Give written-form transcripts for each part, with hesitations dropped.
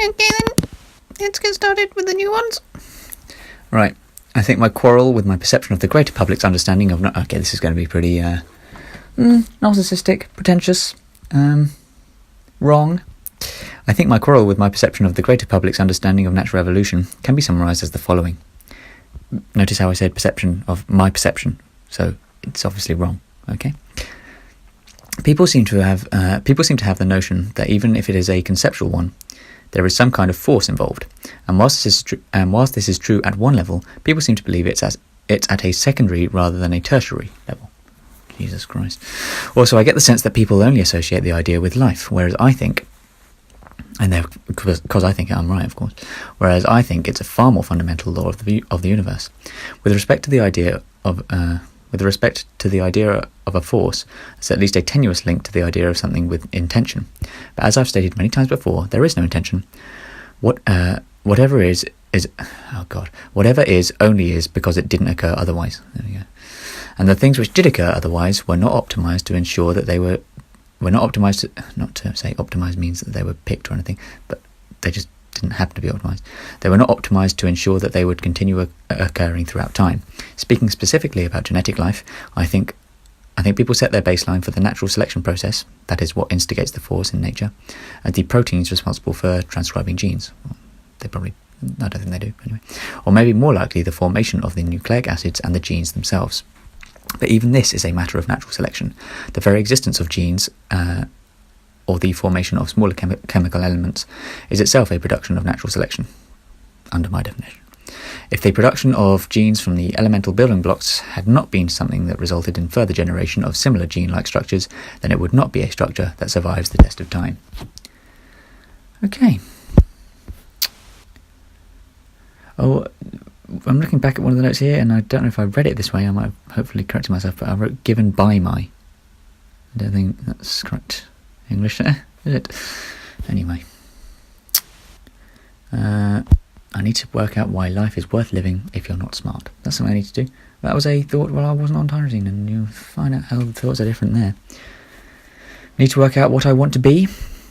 Okay then, let's get started with the new ones. Right. I think my quarrel with my perception of the greater public's understanding of... Okay, this is going to be pretty narcissistic, pretentious, wrong. I think my quarrel with my perception of the greater public's understanding of natural evolution can be summarised as the following. Notice how I said perception of my perception, so it's obviously wrong, okay? People seem to have the notion that even if it is a conceptual one, there is some kind of force involved, and whilst this is true at one level, people seem to believe it's at a secondary rather than a tertiary level. Jesus Christ. Also, I get the sense that people only associate the idea with life, whereas I think, because I think I'm right, of course, whereas I think it's a far more fundamental law of the universe. With respect to the idea of a force, there's at least a tenuous link to the idea of something with intention. But as I've stated many times before, there is no intention. Whatever is only is because it didn't occur otherwise. There we go. And the things which did occur otherwise were not optimized to ensure that they were not optimized. Not to say optimized means that they were picked or anything, but they just didn't happen to be optimized. They were not optimized to ensure that they would continue occurring throughout time. Speaking specifically about genetic life, I think people set their baseline for the natural selection process, that is what instigates the force in nature, as the proteins responsible for transcribing genes. I don't think they do, anyway. Or maybe more likely the formation of the nucleic acids and the genes themselves. But even this is a matter of natural selection. The very existence of genes, or the formation of smaller chemical elements, is itself a production of natural selection, under my definition. If the production of genes from the elemental building blocks had not been something that resulted in further generation of similar gene-like structures, then it would not be a structure that survives the test of time. Okay. Oh, I'm looking back at one of the notes here, and I don't know if I read it this way. I might have hopefully corrected myself, but I wrote given by my. I don't think that's correct English there, is it? Anyway. I need to work out why life is worth living if you're not smart. That's something I need to do. That was a thought while I wasn't on tyrosine, and you'll find out how the thoughts are different there. I need to work out what I want to be,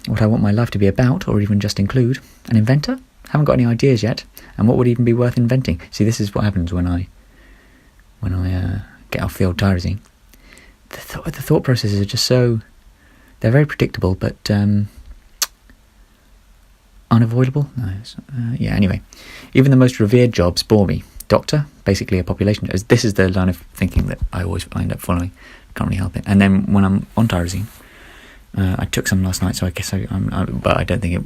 what I want my life to be about, or even just include. An inventor? Haven't got any ideas yet, and what would even be worth inventing? See, this is what happens when I get off the old tyrosine. The thought processes are just so... They're very predictable, but unavoidable? No, yeah, anyway. Even the most revered jobs bore me. Doctor, basically a population... This is the line of thinking that I always end up following. Can't really help it. And then when I'm on tyrosine, I took some last night, so I guess but I don't think it...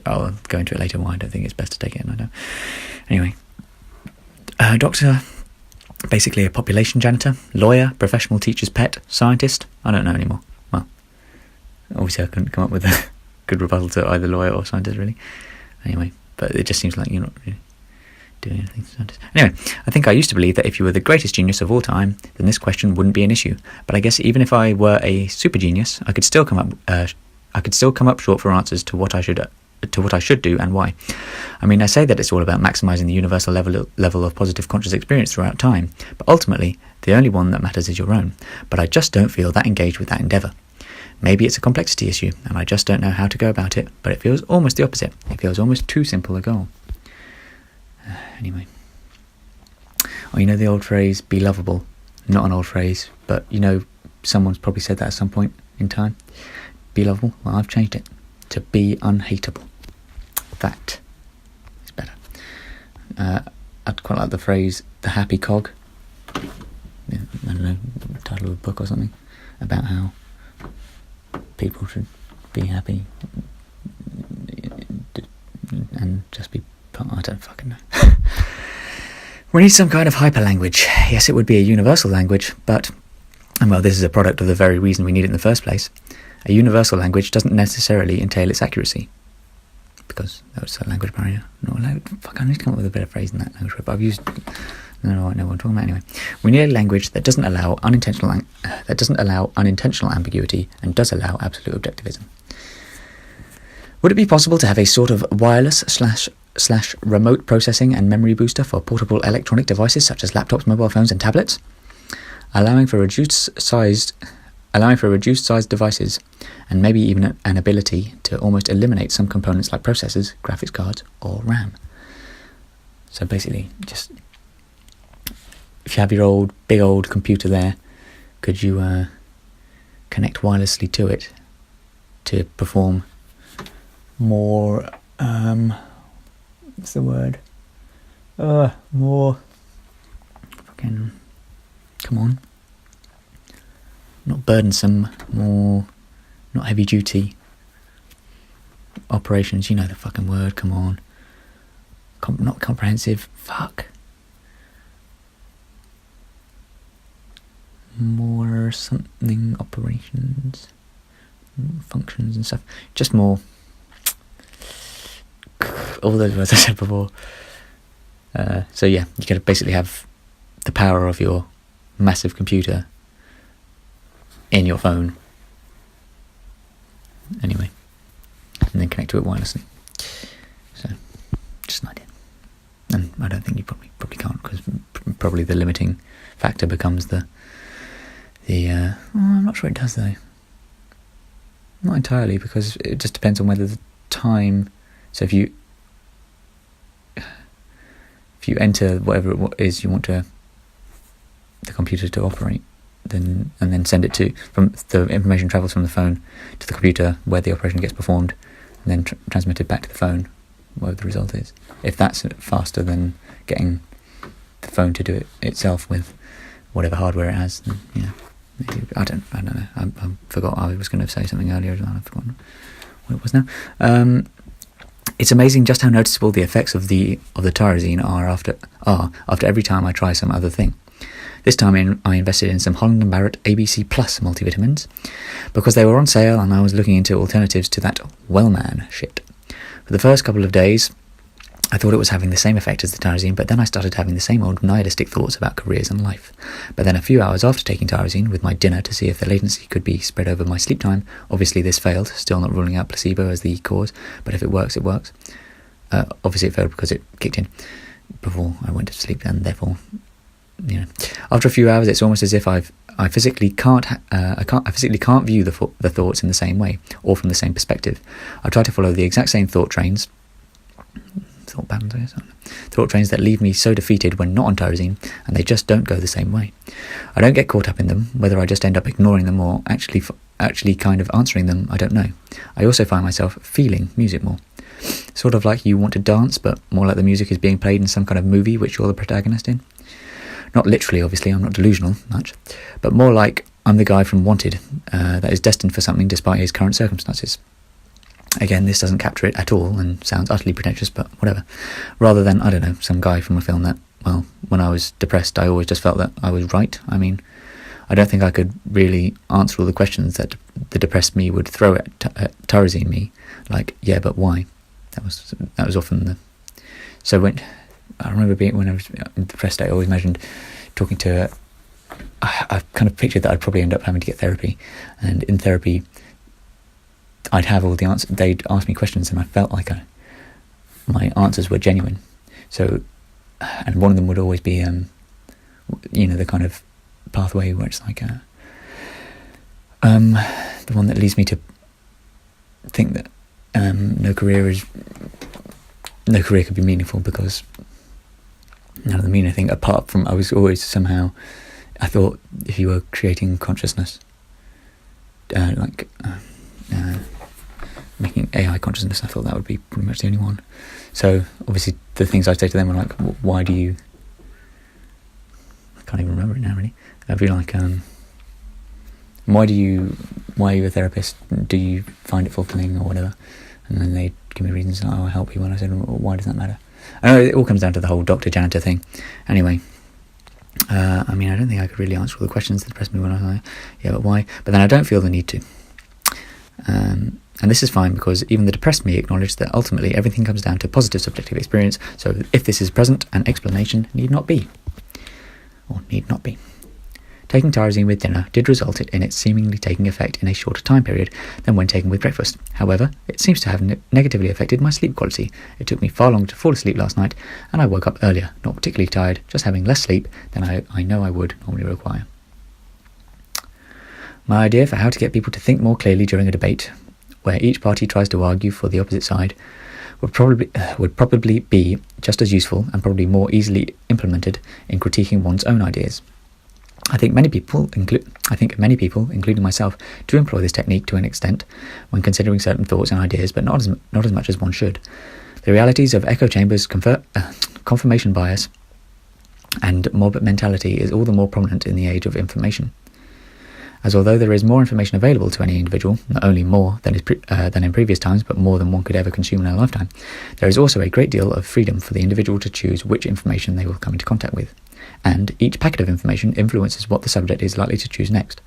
I'll go into it later why I don't think it's best to take it, and I don't. Anyway, doctor, basically a population janitor, lawyer, professional teacher's pet, scientist. I don't know anymore. Well, obviously I couldn't come up with a good rebuttal to either lawyer or scientist, really. Anyway, but it just seems like you're not really doing anything to scientists. Anyway, I think I used to believe that if you were the greatest genius of all time, then this question wouldn't be an issue. But I guess even if I were a super genius, I could still come up short for answers to what I should do and why. I mean, I say that it's all about maximising the universal level of positive conscious experience throughout time, but ultimately, the only one that matters is your own. But I just don't feel that engaged with that endeavour. Maybe it's a complexity issue, and I just don't know how to go about it, but it feels almost the opposite. It feels almost too simple a goal. Anyway. Oh, you know the old phrase, be lovable? Not an old phrase, but you know, someone's probably said that at some point in time. Be lovable? Well, I've changed it to be unhateable. That is better. I'd quite like the phrase, the happy cog. Yeah, I don't know, title of a book or something, about how people should be happy and just be... I don't fucking know. We need some kind of hyperlanguage. Yes, it would be a universal language, but... well, this is a product of the very reason we need it in the first place. A universal language doesn't necessarily entail its accuracy, because that's a language barrier. I need to come up with a better phrase in that language, but I've used... I don't know what I'm talking about anyway. We need a language that doesn't allow unintentional ambiguity and does allow absolute objectivism. Would it be possible to have a sort of wireless / remote processing and memory booster for portable electronic devices such as laptops, mobile phones, and tablets, allowing for reduced sized allowing for reduced-sized devices and maybe even an ability to almost eliminate some components like processors, graphics cards, or RAM. So basically, just if you have your big old computer there, could you connect wirelessly to it to perform more, what's the word? More fucking, come on. Not burdensome, more, not heavy duty operations, you know the fucking word, come on. Not comprehensive, fuck. More something operations, functions and stuff. Just more, all those words I said before. So yeah, you could basically have the power of your massive computer in your phone. Anyway, and then connect to it wirelessly. So, just an idea. And I don't think you probably can't, because probably the limiting factor becomes I'm not sure it does though. Not entirely, because it just depends on whether the time. So if you enter whatever it is you want the computer to operate, and then send it from the information travels from the phone to the computer where the operation gets performed, and then transmitted back to the phone, whatever the result is. If that's faster than getting the phone to do it itself with whatever hardware it has, then, I don't know. I forgot. I was going to say something earlier as well. I've forgotten what it was now. It's amazing just how noticeable the effects of the tyrosine are after every time I try some other thing. This time I invested in some Holland & Barrett ABC Plus multivitamins because they were on sale, and I was looking into alternatives to that Wellman shit. For the first couple of days, I thought it was having the same effect as the tyrosine, but then I started having the same old nihilistic thoughts about careers and life. But then a few hours after taking tyrosine with my dinner to see if the latency could be spread over my sleep time, obviously this failed, still not ruling out placebo as the cause, but if it works, it works. Obviously it failed because it kicked in before I went to sleep, and therefore, after a few hours, it's almost as if I physically can't view the thoughts in the same way or from the same perspective. I try to follow the exact same thought trains that leave me so defeated when not on tyrosine, and they just don't go the same way. I don't get caught up in them. Whether I just end up ignoring them or actually kind of answering them, I don't know. I also find myself feeling music more. Sort of like you want to dance, but more like the music is being played in some kind of movie which you're the protagonist in. Not literally, obviously, I'm not delusional much, but more like I'm the guy from Wanted that is destined for something despite his current circumstances. Again, this doesn't capture it at all and sounds utterly pretentious, but whatever. Rather than, I don't know, some guy from a film that, well, when I was depressed, I always just felt that I was right. I mean, I don't think I could really answer all the questions that the depressed me would throw at tyrosine me, like, yeah, but why? That was often the... So when I was depressed, I always imagined talking to... I kind of pictured that I'd probably end up having to get therapy, and in therapy I'd have all the answers. They'd ask me questions, and I felt like my answers were genuine. So, and one of them would always be, the kind of pathway where it's like, the one that leads me to think that no career could be meaningful, because none of the meaning thing, apart from, I thought if you were creating consciousness, making AI consciousness, I thought that would be pretty much the only one. So obviously the things I'd say to them were like, why do you... I can't even remember it now, really. I'd be like, why are you a therapist? Do you find it fulfilling or whatever? And then they'd give me reasons, I'll help you. And I said, well, why does that matter? I know it all comes down to the whole doctor-janitor thing. Anyway, I don't think I could really answer all the questions that depressed me when I was like, yeah, but why? But then I don't feel the need to. And this is fine, because even the depressed me acknowledged that ultimately everything comes down to positive subjective experience, so if this is present, an explanation need not be. Or need not be. Taking tyrosine with dinner did result in it seemingly taking effect in a shorter time period than when taken with breakfast. However, it seems to have negatively affected my sleep quality. It took me far longer to fall asleep last night, and I woke up earlier, not particularly tired, just having less sleep than I know I would normally require. My idea for how to get people to think more clearly during a debate, where each party tries to argue for the opposite side, would probably be just as useful and probably more easily implemented in critiquing one's own ideas. I think many people, including myself, do employ this technique to an extent when considering certain thoughts and ideas, but not as much as one should. The realities of echo chambers, confirmation bias, and mob mentality is all the more prominent in the age of information. As although there is more information available to any individual, not only more than in previous times, but more than one could ever consume in a lifetime, there is also a great deal of freedom for the individual to choose which information they will come into contact with. And each packet of information influences what the subject is likely to choose next,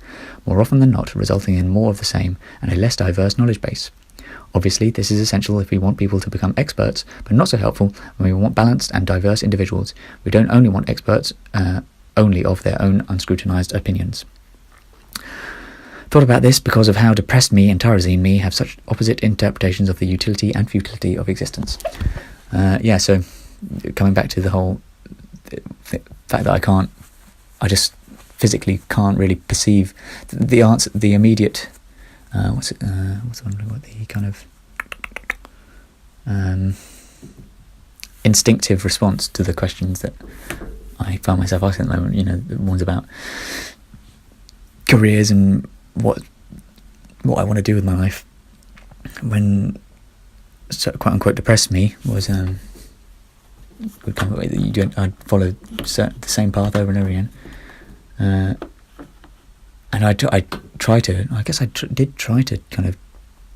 more often than not resulting in more of the same and a less diverse knowledge base. Obviously, this is essential if we want people to become experts, but not so helpful when we want balanced and diverse individuals. We don't only want experts only of their own unscrutinized opinions. Thought about this because of how depressed me and Tyrosine me have such opposite interpretations of the utility and futility of existence. So coming back to the whole fact that I just physically can't really perceive the answer, the immediate, what's the kind of instinctive response to the questions that I find myself asking at the moment. The ones about careers and what I want to do with my life, when quote unquote depressed me was would come away that I'd follow the same path over and over again, and I did try to kind of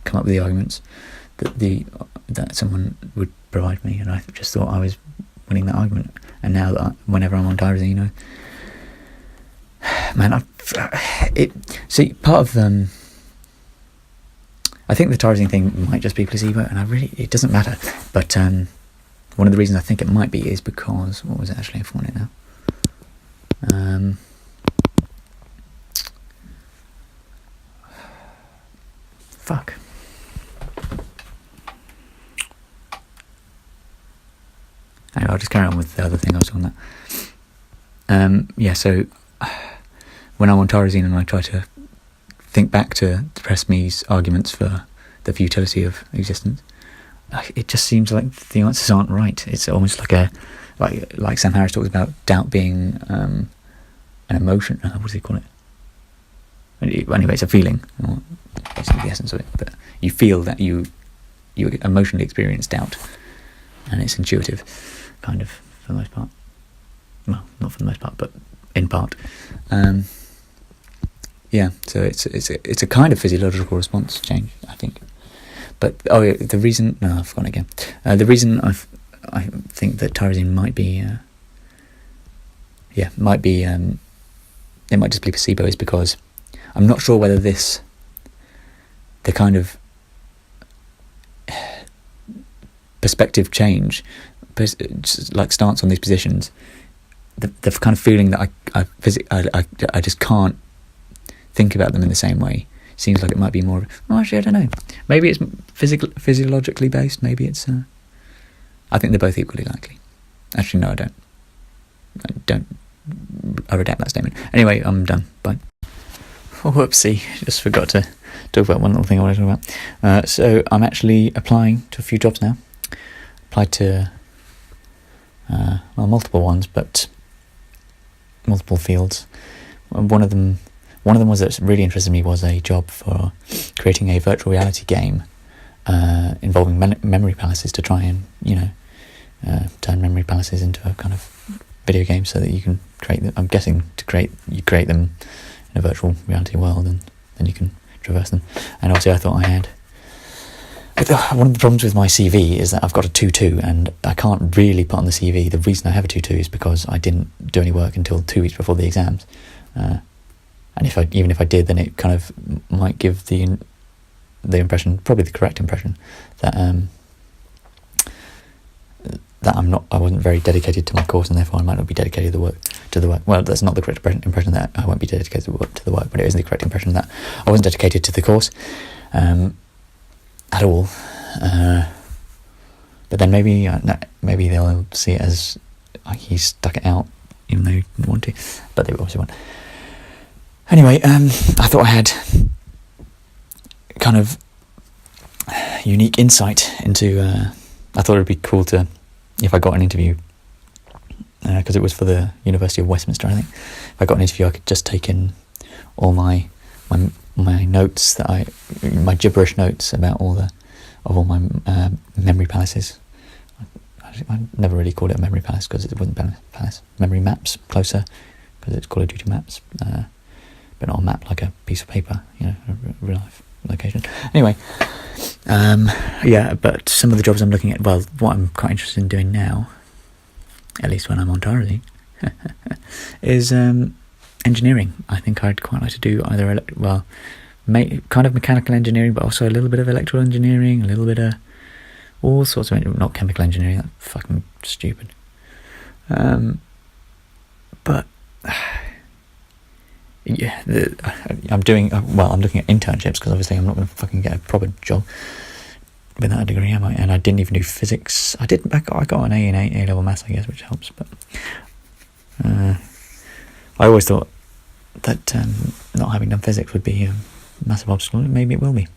come up with the arguments that someone would provide me, and I just thought I was winning that argument. And now that whenever I'm on tyrosine, part of I think the tyrosine thing might just be placebo, and it doesn't matter. But one of the reasons I think it might be is because, what was it actually? I've forgotten it now. Fuck. Anyway, I'll just carry on with the other thing I was talking about. So when I'm on tyrosine and I try to think back to depressed me's arguments for the futility of existence, it just seems like the answers aren't right. It's almost like Sam Harris talks about doubt being an emotion. What does he call it? Anyway, it's a feeling. That's the essence of it. But you feel that you emotionally experience doubt, and it's intuitive, kind of, for the most part. Well, not for the most part, but in part. So it's a kind of physiological response change, I think. But the reason I've forgotten again. The reason I think that tyrosine might be it might just be placebo is because I'm not sure whether the kind of perspective change, like stance on these positions, the kind of feeling that I just can't think about them in the same way. Seems like it might be more. Actually, I don't know. Maybe it's physiologically based. Maybe it's. I think they're both equally likely. Actually, no, I don't. I redact that statement. Anyway, I'm done. Bye. Oh, whoopsie! Just forgot to talk about one little thing I wanted to talk about. So I'm actually applying to a few jobs now. Applied to multiple ones, but multiple fields. One of them was that really interested me was a job for creating a virtual reality game involving memory palaces to try and turn memory palaces into a kind of video game so that you can create them. I'm guessing you create them in a virtual reality world and then you can traverse them. And obviously I thought I had. One of the problems with my CV is that I've got a 2-2 and I can't really put on the CV. The reason I have a 2-2 is because I didn't do any work until 2 weeks before the exams. And even if I did, then it kind of might give the impression, probably the correct impression, that I wasn't very dedicated to my course, and therefore I might not be dedicated to the work. Well, that's not the correct impression that I won't be dedicated to the work, but it is the correct impression that I wasn't dedicated to the course at all. But then maybe they'll see it as like he stuck it out, even though he didn't want to. But they obviously won't. Anyway, I thought I had kind of unique insight into. I thought it'd be cool to, if I got an interview, because it was for the University of Westminster, I think. If I got an interview, I could just take in all my notes my gibberish notes about all my memory palaces. I never really called it a memory palace because it wasn't a palace. Memory maps, closer, because it's Call of Duty maps, but not a map like a piece of paper, a real life location. Anyway, but some of the jobs I'm looking at, well, what I'm quite interested in doing now, at least when I'm on Tarly, is engineering. I think I'd quite like to do either kind of mechanical engineering, but also a little bit of electrical engineering, a little bit of all sorts of, not chemical engineering, that's fucking stupid. But yeah, I'm looking at internships, because obviously I'm not going to fucking get a proper job without a degree, am I? And I didn't even do physics. I got an A in A-level maths, I guess, which helps, but I always thought that not having done physics would be a massive obstacle. Maybe it will be.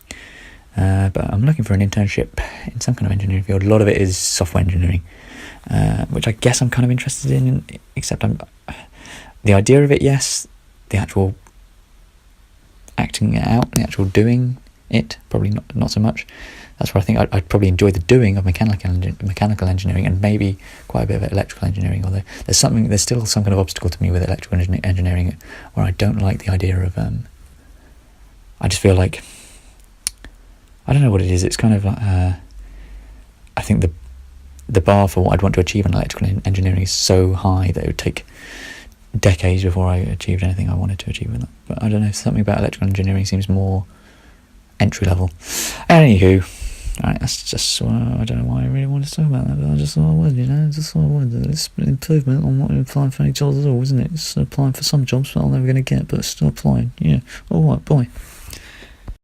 But I'm looking for an internship in some kind of engineering field. A lot of it is software engineering, which I guess I'm kind of interested in, except the idea of it, yes. The actual acting it out, the actual doing it, probably not so much. That's where I think I'd probably enjoy the doing of mechanical engineering, and maybe quite a bit of electrical engineering, although there's still some kind of obstacle to me with electrical engineering, where I don't like the idea of I just feel like, I don't know what it is, it's kind of like I think the bar for what I'd want to achieve in electrical engineering is so high that it would take decades before I achieved anything I wanted to achieve with that. But I don't know, something about electrical engineering seems more entry level. Anywho, right, that's just I don't know why I really wanted to talk about that, but I just thought I would, it's improvement on what I'm applying for any jobs at all, isn't it? It's applying for some jobs that I'm never going to get, but still applying. Yeah, alright, bye.